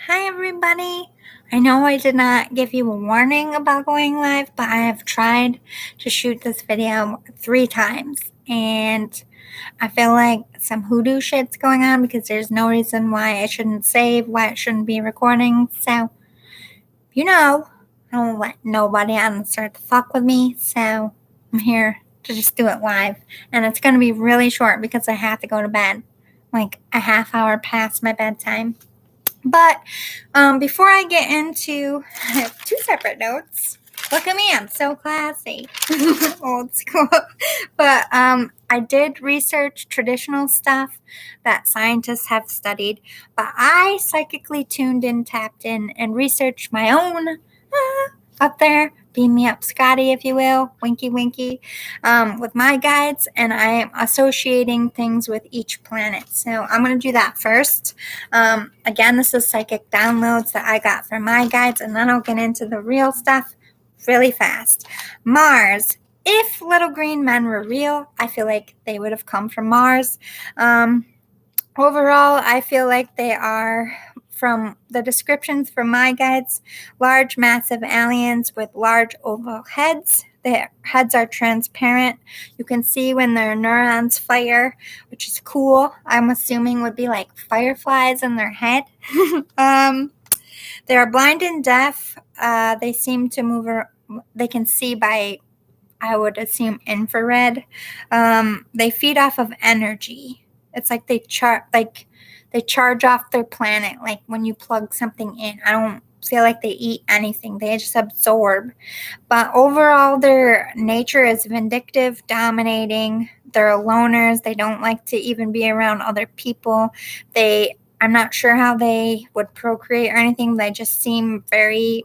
Hi, everybody. I know I did not give you a warning about going live, but I have tried to shoot this video 3 times, and I feel like some hoodoo shit's going on because there's no reason why I shouldn't save, why it shouldn't be recording. So, I don't let nobody on this earth fuck with me, so I'm here to just do it live. And it's going to be really short because I have to go to bed, like a half hour past my bedtime. But before I get into, I have 2 separate notes. Look at me, I'm so classy. Old school. But I did research traditional stuff that scientists have studied, but I psychically tuned in, tapped in, and researched my own up there. Beam me up, Scotty, if you will. Winky, winky. With my guides, and I am associating things with each planet. So I'm going to do that first. Again, this is psychic downloads that I got from my guides, and then I'll get into the real stuff really fast. Mars. If little green men were real, I feel like they would have come from Mars. Overall, I feel like they are, from the descriptions from my guides, large, massive aliens with large oval heads. Their heads are transparent. You can see when their neurons fire, which is cool. I'm assuming would be like fireflies in their head. They are blind and deaf. They seem to move. They can see by, I would assume, infrared. They feed off of energy. It's like they charge off their planet, like when you plug something in. I don't feel like they eat anything. They just absorb. But overall, their nature is vindictive, dominating. They're loners. They don't like to even be around other people. I'm not sure how they would procreate or anything. They just seem very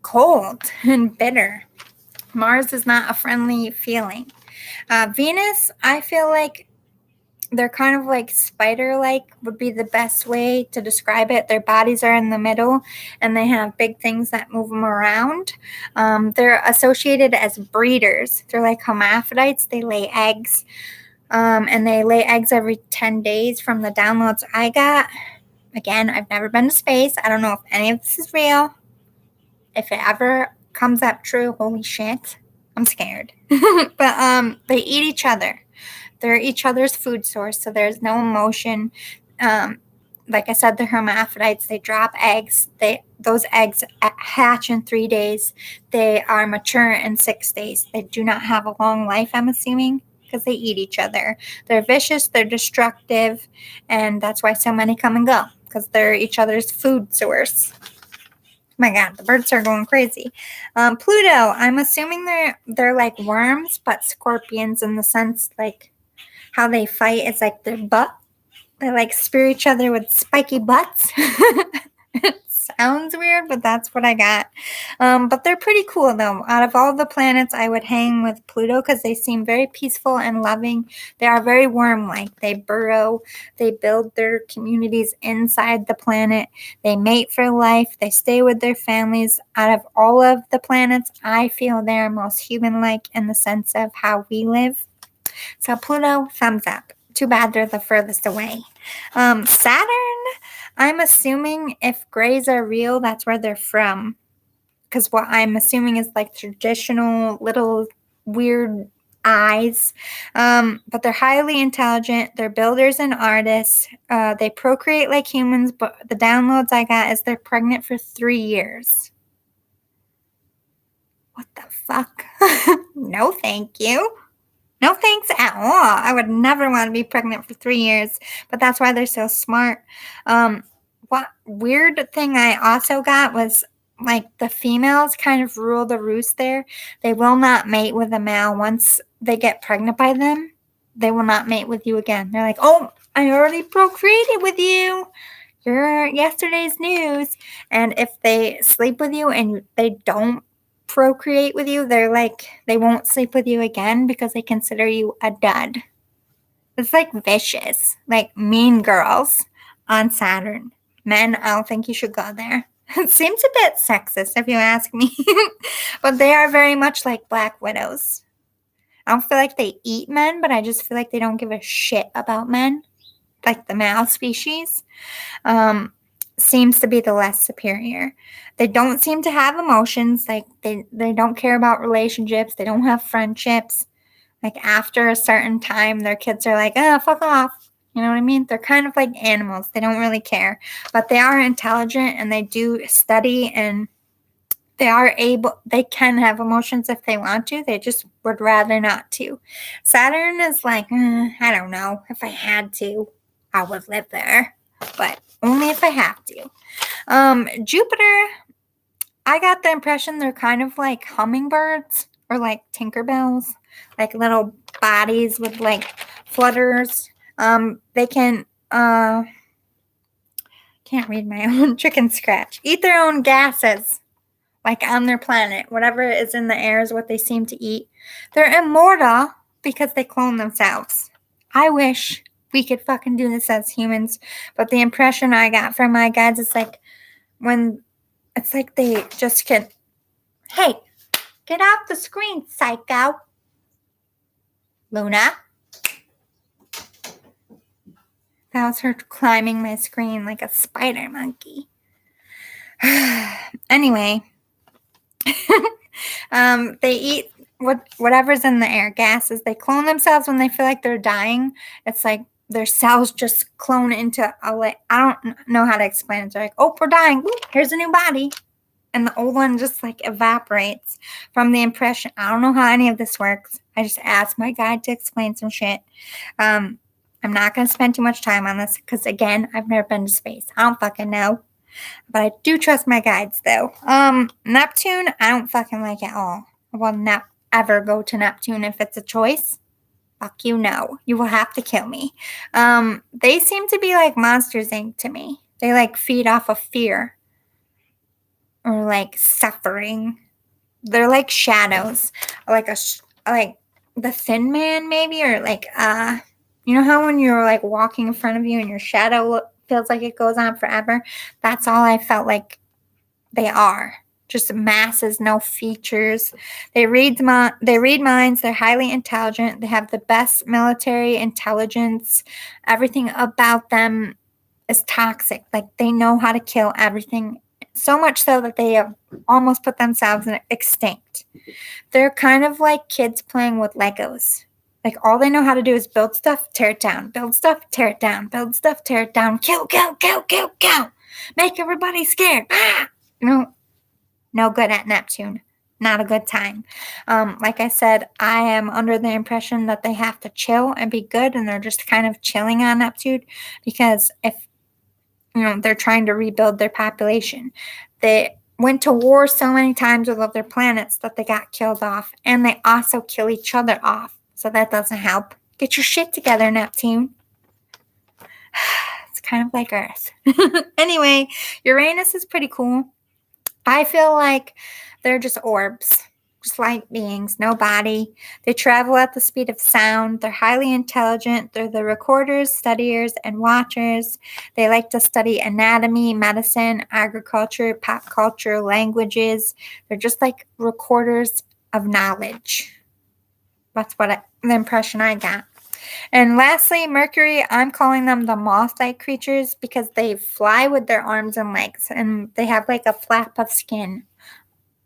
cold and bitter. Mars is not a friendly feeling. Venus, I feel like they're kind of like spider-like would be the best way to describe it. Their bodies are in the middle, and they have big things that move them around. They're associated as breeders. They're like hermaphrodites. They lay eggs, and they lay eggs every 10 days from the downloads I got. Again, I've never been to space. I don't know if any of this is real. If it ever comes up true, holy shit, I'm scared. But they eat each other. They're each other's food source, so there's no emotion. Like I said, they're hermaphrodites. They drop eggs. Those eggs hatch in 3 days. They are mature in 6 days. They do not have a long life, I'm assuming, because they eat each other. They're vicious. They're destructive, and that's why so many come and go, because they're each other's food source. My God, the birds are going crazy. Pluto, I'm assuming they're like worms, but scorpions in the sense like how they fight is like their butt. They like spear each other with spiky butts. It sounds weird, but that's what I got. But they're pretty cool, though. Out of all the planets, I would hang with Pluto because they seem very peaceful and loving. They are very worm-like. They burrow. They build their communities inside the planet. They mate for life. They stay with their families. Out of all of the planets, I feel they're most human-like in the sense of how we live. So Pluto, thumbs up. Too bad they're the furthest away. Saturn, I'm assuming if grays are real, that's where they're from. Because what I'm assuming is like traditional little weird eyes. But they're highly intelligent. They're builders and artists. They procreate like humans, but the downloads I got is they're pregnant for 3 years. What the fuck? No, thank you. No thanks at all. I would never want to be pregnant for 3 years, but that's why they're so smart. What weird thing I also got was like the females kind of rule the roost there. They will not mate with a male once they get pregnant by them. They will not mate with you again. They're like, oh, I already procreated with you. You're yesterday's news. And if they sleep with you and they don't procreate with you, they're like, they won't sleep with you again because they consider you a dud. It's like vicious, like Mean Girls on Saturn. Men, I don't think you should go there. It seems a bit sexist if you ask me. But they are very much like Black Widows. I don't feel like they eat men, but I just feel like they don't give a shit about men. like the male species, seems to be the less superior. They don't seem to have emotions. Like they don't care about relationships. They don't have friendships. Like after a certain time, their kids are like, oh, fuck off. You know what I mean? They're kind of like animals. They don't really care. But they are intelligent and they do study and they can have emotions if they want to. They just would rather not to. Saturn is like, I don't know. If I had to, I would live there. But only if I have to. Jupiter, I got the impression they're kind of like hummingbirds or like Tinkerbells, like little bodies with like flutters. They can can't read my own chicken scratch. Eat their own gases, like on their planet. Whatever is in the air is what they seem to eat. They're immortal because they clone themselves. I wish we could fucking do this as humans, but the impression I got from my guides is like when it's like they just can, hey, get off the screen, psycho. Luna. That was her climbing my screen like a spider monkey. Anyway, they eat whatever's in the air, gases. They clone themselves when they feel like they're dying. It's like their cells just clone into I don't know how to explain it. They're like, oh, we're dying. Ooh, here's a new body. And the old one just like evaporates from the impression. I don't know how any of this works. I just asked my guide to explain some shit. I'm not going to spend too much time on this because, again, I've never been to space. I don't fucking know. But I do trust my guides, though. Neptune, I don't fucking like at all. I will not ever go to Neptune if it's a choice. Fuck you, no. You will have to kill me. They seem to be like Monsters, Inc. to me. They, like, feed off of fear. Or like suffering. They're like shadows, like like the Thin Man maybe, or like you know how when you're like walking in front of you and your shadow feels like it goes on forever. That's all I felt like they are. Just masses, no features. They read minds. They're highly intelligent. They have the best military intelligence. Everything about them is toxic. Like they know how to kill everything. So much so that they have almost put themselves extinct. They're kind of like kids playing with Legos. Like all they know how to do is build stuff, tear it down, build stuff, tear it down, build stuff, tear it down, kill, kill, kill, kill, kill. Make everybody scared. Ah! No good at Neptune. Not a good time. Like I said, I am under the impression that they have to chill and be good, and they're just kind of chilling on Neptune because if they're trying to rebuild their population. They went to war so many times with other planets that they got killed off. And they also kill each other off. So that doesn't help. Get your shit together, Neptune. It's kind of like Earth. Anyway, Uranus is pretty cool. I feel like they're just orbs. Just light beings, no body. They travel at the speed of sound. They're highly intelligent. They're the recorders, studiers, and watchers. They like to study anatomy, medicine, agriculture, pop culture, languages. They're just like recorders of knowledge. That's the impression I got. And lastly, Mercury, I'm calling them the moth-like creatures because they fly with their arms and legs, and they have like a flap of skin.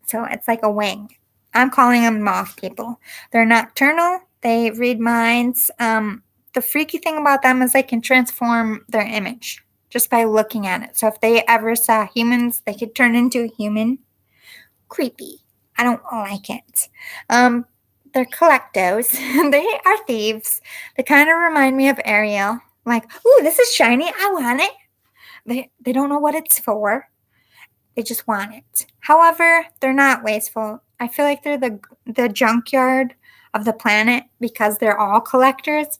So it's like a wing. I'm calling them moth people. They're nocturnal. They read minds. The freaky thing about them is they can transform their image just by looking at it. So if they ever saw humans, they could turn into a human. Creepy. I don't like it. They're collectos. They are thieves. They kind of remind me of Ariel. Like, ooh, this is shiny. I want it. They don't know what it's for. They just want it. However, they're not wasteful. I feel like they're the junkyard of the planet because they're all collectors,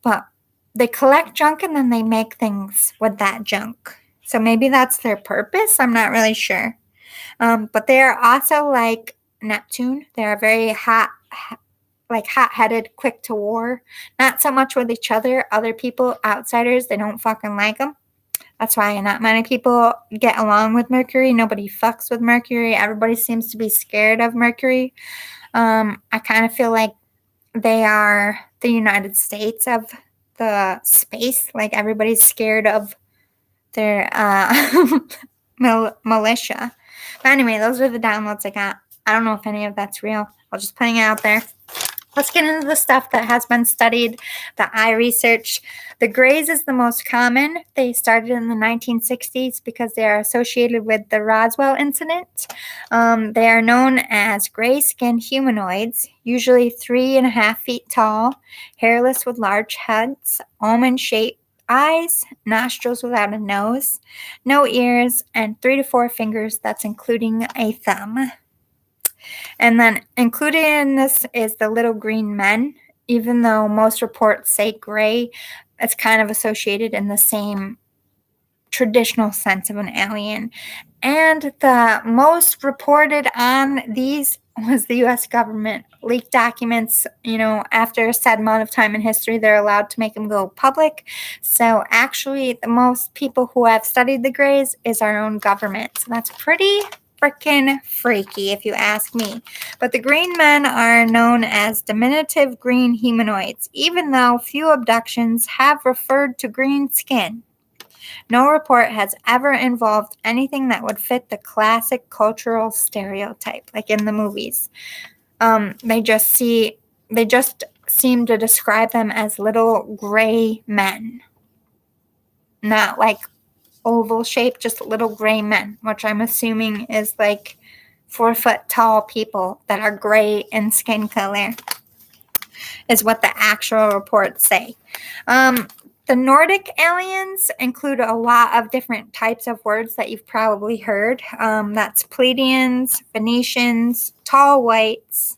but they collect junk and then they make things with that junk. So maybe that's their purpose. I'm not really sure. But they are also like Neptune. They are very hot-headed, quick to war. Not so much with each other. Other people, outsiders, they don't fucking like them. That's why not many people get along with Mercury. Nobody fucks with Mercury. Everybody seems to be scared of Mercury. I kind of feel like they are the United States of the space. Like everybody's scared of their militia. But anyway, those are the downloads I got. I don't know if any of that's real. I'll just putting it out there. Let's get into the stuff that has been studied, that I researched. The grays is the most common. They started in the 1960s because they are associated with the Roswell incident. They are known as gray-skinned humanoids, usually 3.5 feet tall, hairless with large heads, almond-shaped eyes, nostrils without a nose, no ears, and 3 to 4 fingers. That's including a thumb. And then included in this is the little green men. Even though most reports say gray, it's kind of associated in the same traditional sense of an alien. And the most reported on these was the U.S. government. Leaked documents, after a set amount of time in history, they're allowed to make them go public. So actually, the most people who have studied the grays is our own government. So that's pretty freaking freaky, if you ask me. But the green men are known as diminutive green humanoids, even though few abductions have referred to green skin. No report has ever involved anything that would fit the classic cultural stereotype, like in the movies. They just seem to describe them as little gray men, not like oval shape, just little gray men, which I'm assuming is like 4 foot tall people that are gray in skin color, is what the actual reports say. The Nordic aliens include a lot of different types of words that you've probably heard. That's Pleiadians, Venetians, tall whites,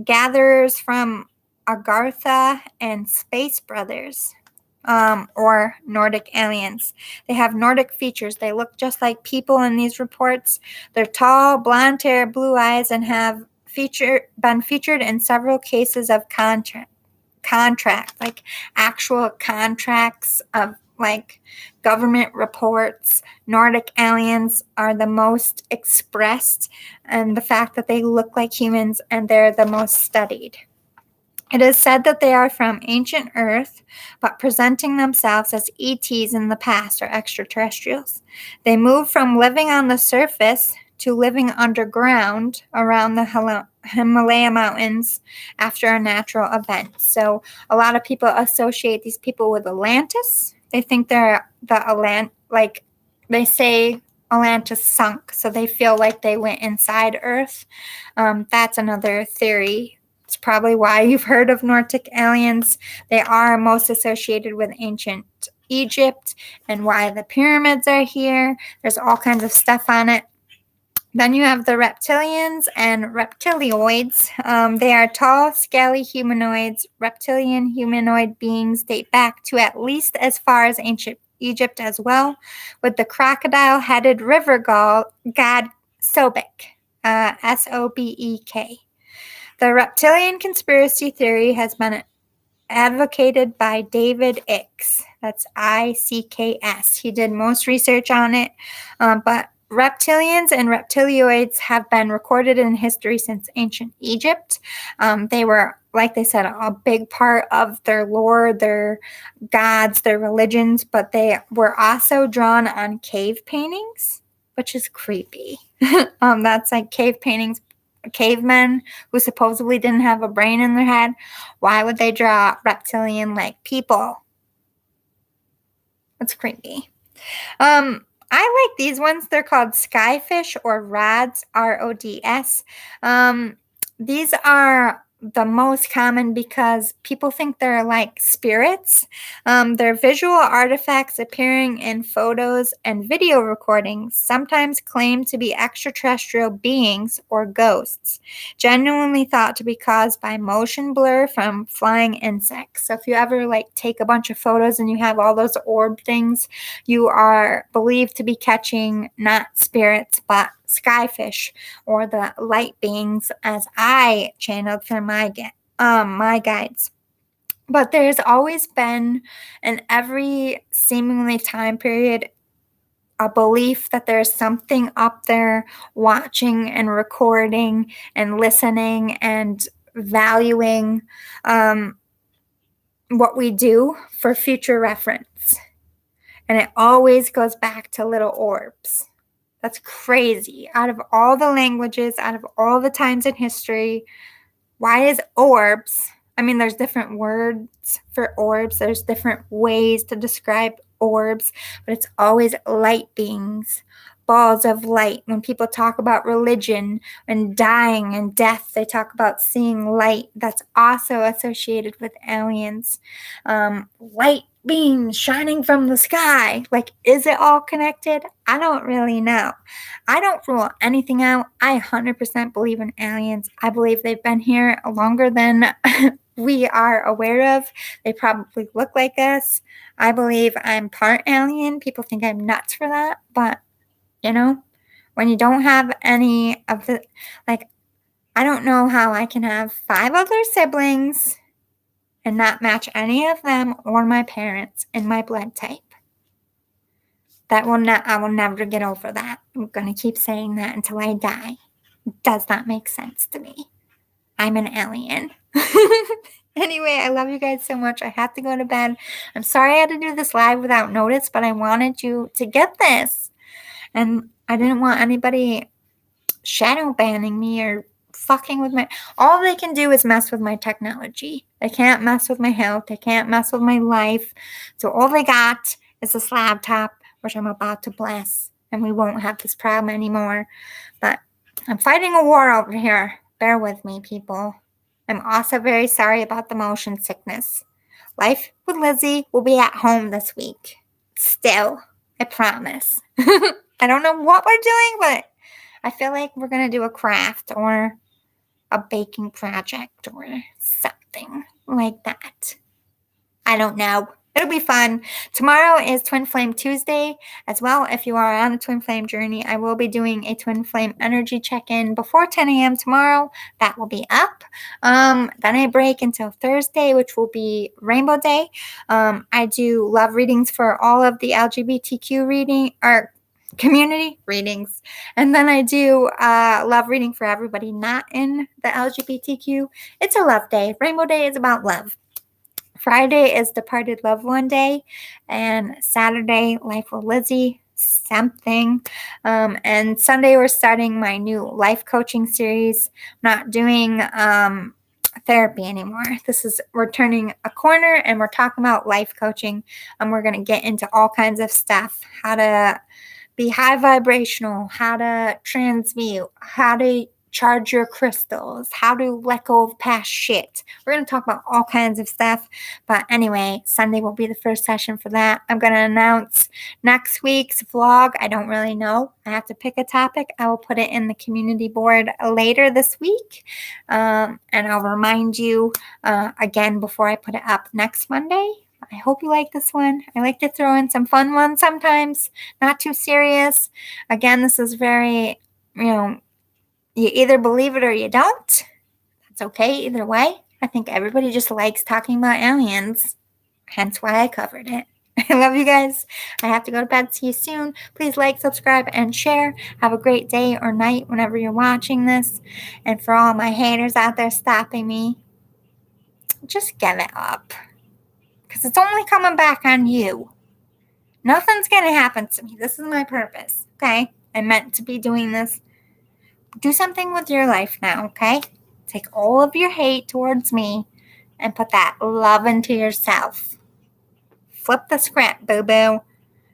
gatherers from Agartha, and space brothers. Or Nordic aliens. They have Nordic features. They look just like people in these reports. They're tall, blonde hair, blue eyes, and have been featured in several cases of contract, like actual contracts of like government reports. Nordic aliens are the most expressed, and the fact that they look like humans, and they're the most studied. It is said that they are from ancient Earth, but presenting themselves as ETs in the past or extraterrestrials. They move from living on the surface to living underground around the Himalaya mountains after a natural event. So a lot of people associate these people with Atlantis. They think they're they say Atlantis sunk, so they feel like they went inside Earth. That's another theory. It's probably why you've heard of Nordic aliens. They are most associated with ancient Egypt and why the pyramids are here. There's all kinds of stuff on it. Then you have the reptilians and reptilioids. They are tall, scaly humanoids. Reptilian humanoid beings date back to at least as far as ancient Egypt as well, with the crocodile-headed river god Sobek, Sobek. The reptilian conspiracy theory has been advocated by David Icks. That's Icks. He did most research on it, but reptilians and reptilioids have been recorded in history since ancient Egypt. They were, like they said, a big part of their lore, their gods, their religions, but they were also drawn on cave paintings, which is creepy. That's like cave paintings. Cavemen who supposedly didn't have a brain in their head. Why would they draw reptilian-like people? That's creepy. I like these ones. They're called skyfish or rods, RODS. These are the most common because people think they're like spirits. They're visual artifacts appearing in photos and video recordings, sometimes claimed to be extraterrestrial beings or ghosts, genuinely thought to be caused by motion blur from flying insects. So if you ever like take a bunch of photos and you have all those orb things, you are believed to be catching not spirits, but skyfish or the light beings, as I channeled for my guides. But there's always been, in every seemingly time period, a belief that there's something up there watching and recording and listening and valuing what we do for future reference. And it always goes back to little orbs. That's crazy. Out of all the languages, out of all the times in history, why is orbs? I mean, there's different words for orbs. There's different ways to describe orbs, but it's always light beings, balls of light. When people talk about religion and dying and death, they talk about seeing light. That's also associated with aliens. Light beams shining from the sky. Like, is it all connected? I don't really know. I don't rule anything out. I 100% believe in aliens. I believe they've been here longer than we are aware of. They probably look like us. I believe I'm part alien. People think I'm nuts for that. But, when you don't have any of the, like, I don't know how I can have 5 other siblings and not match any of them or my parents in my blood type. I will never get over that. I'm going to keep saying that until I die. It does not make sense to me. I'm an alien. Anyway, I love you guys so much. I have to go to bed. I'm sorry I had to do this live without notice, but I wanted you to get this. And I didn't want anybody shadow banning me or fucking with my... All they can do is mess with my technology. They can't mess with my health. They can't mess with my life. So all they got is this laptop, which I'm about to bless, and we won't have this problem anymore. But I'm fighting a war over here. Bear with me, people. I'm also very sorry about the motion sickness. Life with Lizzy will be at home this week. Still, I promise. I don't know what we're doing, but I feel like we're going to do a craft or a baking project or something like that. I don't know. It'll be fun. Tomorrow is Twin Flame Tuesday as well. If you are on a Twin Flame journey, I will be doing a Twin Flame energy check-in before 10 a.m. tomorrow. That will be up. Then I break until Thursday, which will be Rainbow Day. I do love readings for all of the LGBTQ reading or community readings. And then I do love reading for everybody not in the LGBTQ. It's a love day. Rainbow Day is about love. Friday is Departed Loved One Day, and Saturday, Life with Lizzy, something. And Sunday, we're starting my new life coaching series. I'm not doing therapy anymore. We're turning a corner, and we're talking about life coaching, and we're going to get into all kinds of stuff, how to be high vibrational, how to transmute, how to charge your crystals, how to let go of past shit. We're going to talk about all kinds of stuff. But anyway, Sunday will be the first session for that. I'm going to announce next week's vlog. I don't really know. I have to pick a topic. I will put it in the community board later this week. And I'll remind you again before I put it up next Monday. I hope you like this one. I like to throw in some fun ones sometimes, not too serious. Again, this is very, you either believe it or you don't. That's okay either way. I think everybody just likes talking about aliens, hence why I covered it. I love you guys. I have to go to bed. See you soon. Please like, subscribe, and share. Have a great day or night whenever you're watching this. And for all my haters out there stopping me, just give it up. Because it's only coming back on you. Nothing's going to happen to me. This is my purpose, okay? I'm meant to be doing this. Do something with your life now, okay? Take all of your hate towards me and put that love into yourself. Flip the script, boo-boo,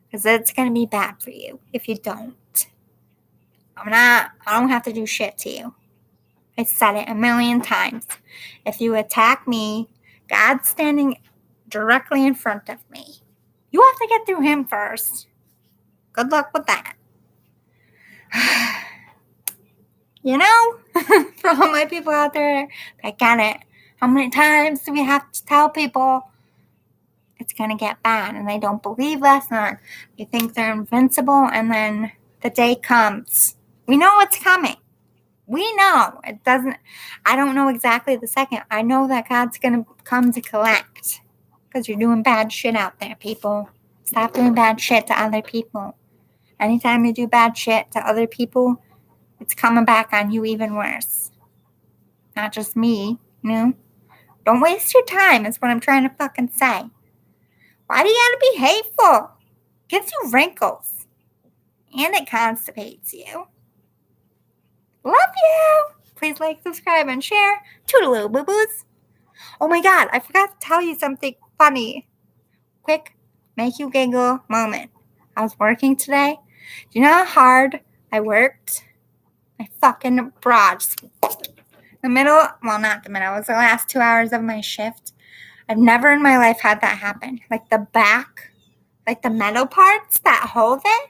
because it's going to be bad for you if you don't. I don't have to do shit to you. I said it a million times. If you attack me, God's standing directly in front of me. You have to get through him first. Good luck with that. For all my people out there that get it, how many times do we have to tell people it's going to get bad and they don't believe us or they think they're invincible, and then the day comes. We know it's coming. We know. I don't know exactly the second. I know that God's going to come to collect because you're doing bad shit out there, people. Stop doing bad shit to other people. Anytime you do bad shit to other people, it's coming back on you even worse. Not just me, Don't waste your time is what I'm trying to fucking say. Why do you gotta be hateful? Gives you wrinkles. And it constipates you. Love you. Please like, subscribe, and share. Toodaloo, boo-boos. Oh my God, I forgot to tell you something funny. Quick, make you giggle moment. I was working today. Do you know how hard I worked? My fucking bra. The middle, well, not the middle. It was the last 2 hours of my shift. I've never in my life had that happen. Like the back, like the metal parts that hold it.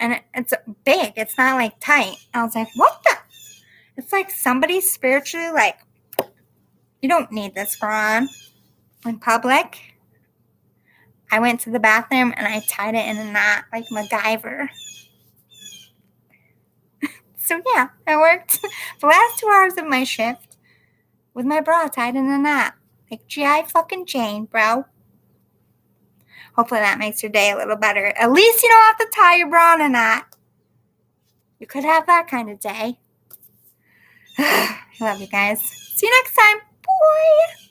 And it's big. It's not like tight. I was like, what the? It's like somebody spiritually like, you don't need this bra on in public. I went to the bathroom and I tied it in a knot like MacGyver. So yeah, I worked the last 2 hours of my shift with my bra tied in a knot. Like G.I. fucking Jane, bro. Hopefully that makes your day a little better. At least you don't have to tie your bra in a knot. You could have that kind of day. I love you guys. See you next time. Bye.